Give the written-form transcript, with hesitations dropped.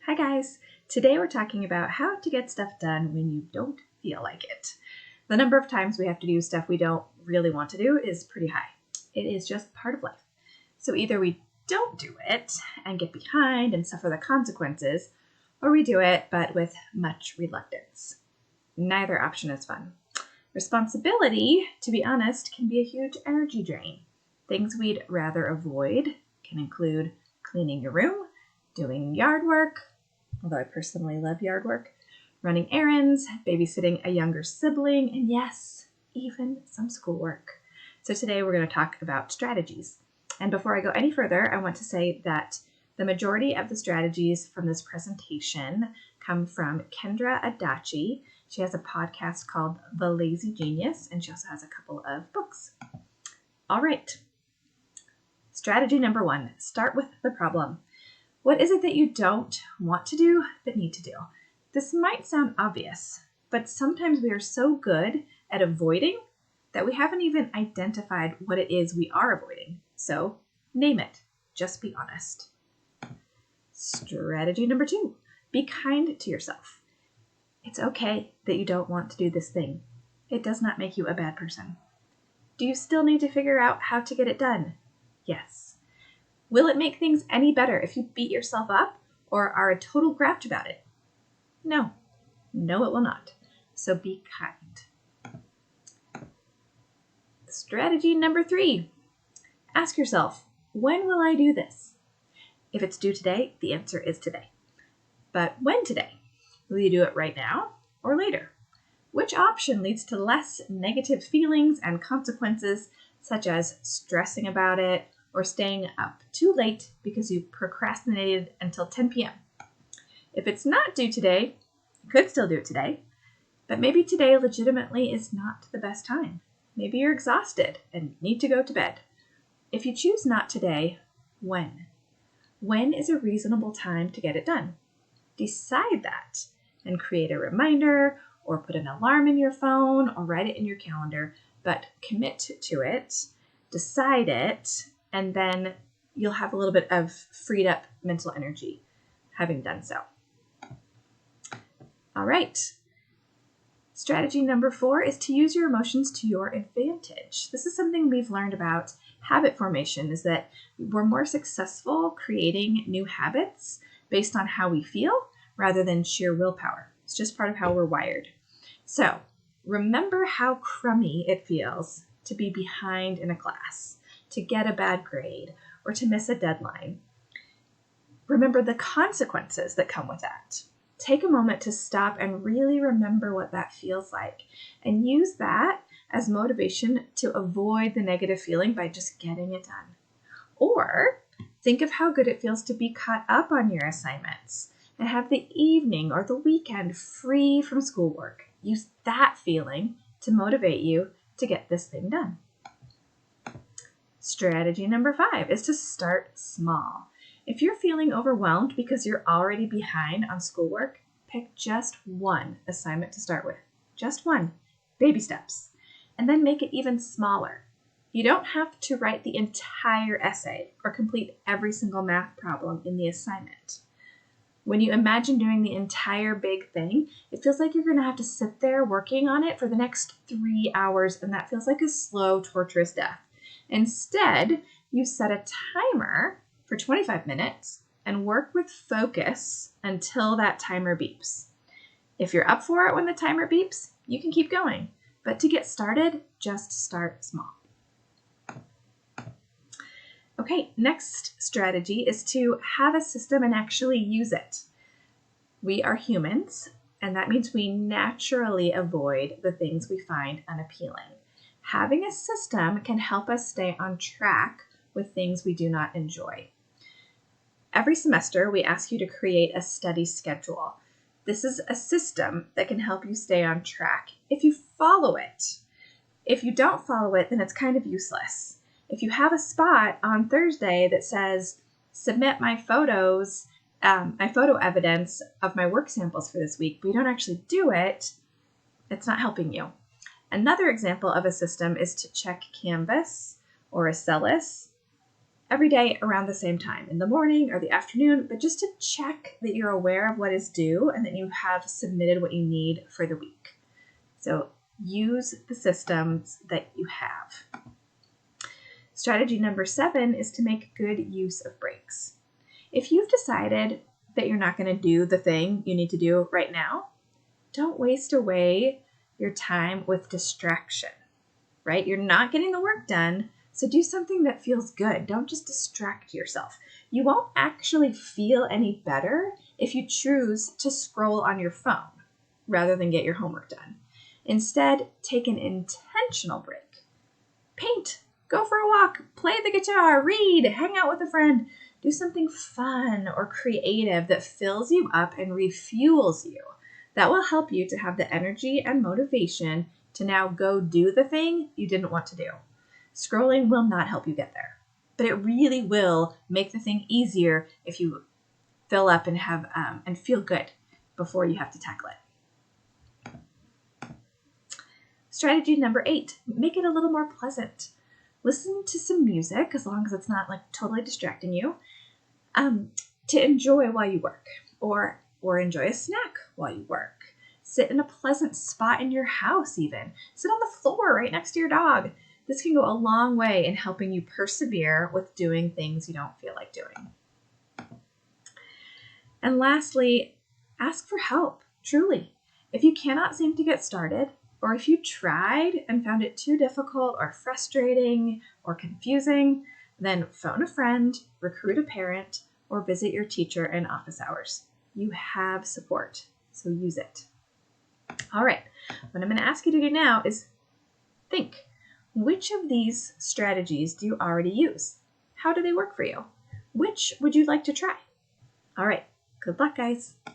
Hi guys! Today we're talking about how to get stuff done when you don't feel like it. The number of times we have to do stuff we don't really want to do is pretty high. It is just part of life. So either we don't do it and get behind and suffer the consequences, or we do it but with much reluctance. Neither option is fun. Responsibility, to be honest, can be a huge energy drain. Things we'd rather avoid can include cleaning your room, doing yard work, although I personally love yard work, running errands, babysitting a younger sibling, and yes, even some schoolwork. So today we're going to talk about strategies. And before I go any further, I want to say that the majority of the strategies from this presentation come from Kendra Adachi. She has a podcast called The Lazy Genius, and she also has a couple of books. All right. Strategy number 1, start with the problem. What is it that you don't want to do but need to do? This might sound obvious, but sometimes we are so good at avoiding that we haven't even identified what it is we are avoiding. So name it. Just be honest. Strategy number 2, be kind to yourself. It's okay that you don't want to do this thing. It does not make you a bad person. Do you still need to figure out how to get it done? Yes. Will it make things any better if you beat yourself up or are a total grouch about it? No. No, it will not. So be kind. Strategy number 3. Ask yourself, when will I do this? If it's due today, the answer is today. But when today? Will you do it right now or later? Which option leads to less negative feelings and consequences, such as stressing about it or staying up too late because you procrastinated until 10 p.m.? If it's not due today, you could still do it today, but maybe today legitimately is not the best time. Maybe you're exhausted and need to go to bed. If you choose not today, when? When is a reasonable time to get it done? Decide that and create a reminder or put an alarm in your phone or write it in your calendar, but commit to it, decide it, and then you'll have a little bit of freed up mental energy having done so. All right. Strategy number 4 is to use your emotions to your advantage. This is something we've learned about habit formation, is that we're more successful creating new habits based on how we feel rather than sheer willpower. It's just part of how we're wired. So remember how crummy it feels to be behind in a class, to get a bad grade, or to miss a deadline. Remember the consequences that come with that. Take a moment to stop and really remember what that feels like, and use that as motivation to avoid the negative feeling by just getting it done. Or think of how good it feels to be caught up on your assignments and have the evening or the weekend free from schoolwork. Use that feeling to motivate you to get this thing done. Strategy number 5 is to start small. If you're feeling overwhelmed because you're already behind on schoolwork, pick just one assignment to start with. Just one. Baby steps. And then make it even smaller. You don't have to write the entire essay or complete every single math problem in the assignment. When you imagine doing the entire big thing, it feels like you're going to have to sit there working on it for the next 3 hours, and that feels like a slow, torturous death. Instead, you set a timer for 25 minutes and work with focus until that timer beeps. If you're up for it when the timer beeps, you can keep going. But to get started, just start small. Okay, next strategy is to have a system and actually use it. We are humans, and that means we naturally avoid the things we find unappealing. Having a system can help us stay on track with things we do not enjoy. Every semester, we ask you to create a study schedule. This is a system that can help you stay on track if you follow it. If you don't follow it, then it's kind of useless. If you have a spot on Thursday that says, submit my photos, my photo evidence of my work samples for this week, but you don't actually do it, it's not helping you. Another example of a system is to check Canvas or Acellus every day around the same time, in the morning or the afternoon, but just to check that you're aware of what is due and that you have submitted what you need for the week. So use the systems that you have. Strategy number 7 is to make good use of breaks. If you've decided that you're not going to do the thing you need to do right now, don't waste away your time with distraction, right? You're not getting the work done, so do something that feels good. Don't just distract yourself. You won't actually feel any better if you choose to scroll on your phone rather than get your homework done. Instead, take an intentional break. Paint, go for a walk, play the guitar, read, hang out with a friend. Do something fun or creative that fills you up and refuels you. That will help you to have the energy and motivation to now go do the thing you didn't want to do. Scrolling will not help you get there, but it really will make the thing easier if you fill up and have and feel good before you have to tackle it. Strategy number 8, make it a little more pleasant. Listen to some music, as long as it's not like totally distracting you, to enjoy while you work, or enjoy a snack while you work. Sit in a pleasant spot in your house even. Sit on the floor right next to your dog. This can go a long way in helping you persevere with doing things you don't feel like doing. And lastly, ask for help, truly. If you cannot seem to get started, or if you tried and found it too difficult or frustrating or confusing, then phone a friend, recruit a parent, or visit your teacher in office hours. You have support, so use it. All right, what I'm going to ask you to do now is think. Which of these strategies do you already use? How do they work for you? Which would you like to try? All right, good luck, guys.